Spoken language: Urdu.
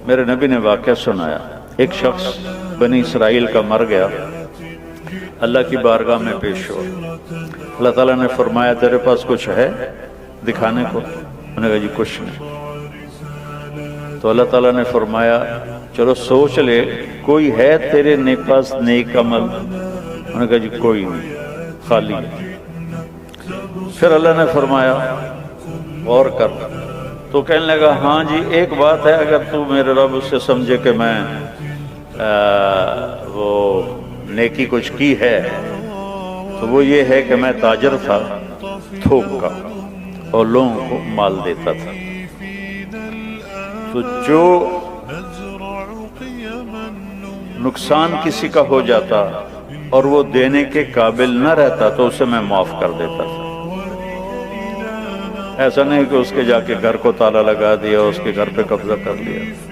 میرے نبی نے واقعہ سنایا، ایک شخص بنی اسرائیل کا مر گیا، اللہ کی بارگاہ میں پیش ہوا، اللہ تعالیٰ نے فرمایا تیرے پاس کچھ ہے دکھانے کو؟ انہوں نے کہا جی کچھ نہیں۔ تو اللہ تعالیٰ نے فرمایا چلو سوچ لے کوئی ہے تیرے پاس نیک عمل؟ انہوں نے کہا جی کوئی نہیں، خالی۔ پھر اللہ نے فرمایا غور کر، تو کہنے لگا ہاں جی ایک بات ہے، اگر تو میرے رب اس سے سمجھے کہ میں وہ نیکی کچھ کی ہے تو وہ یہ ہے کہ میں تاجر تھا تھوک کا اور لوگوں کو مال دیتا تھا، تو جو نقصان کسی کا ہو جاتا اور وہ دینے کے قابل نہ رہتا تو اسے میں معاف کر دیتا تھا۔ ایسا نہیں کہ اس کے جا کے گھر کو تالا لگا دیا، اس کے گھر پہ قبضہ کر لیا۔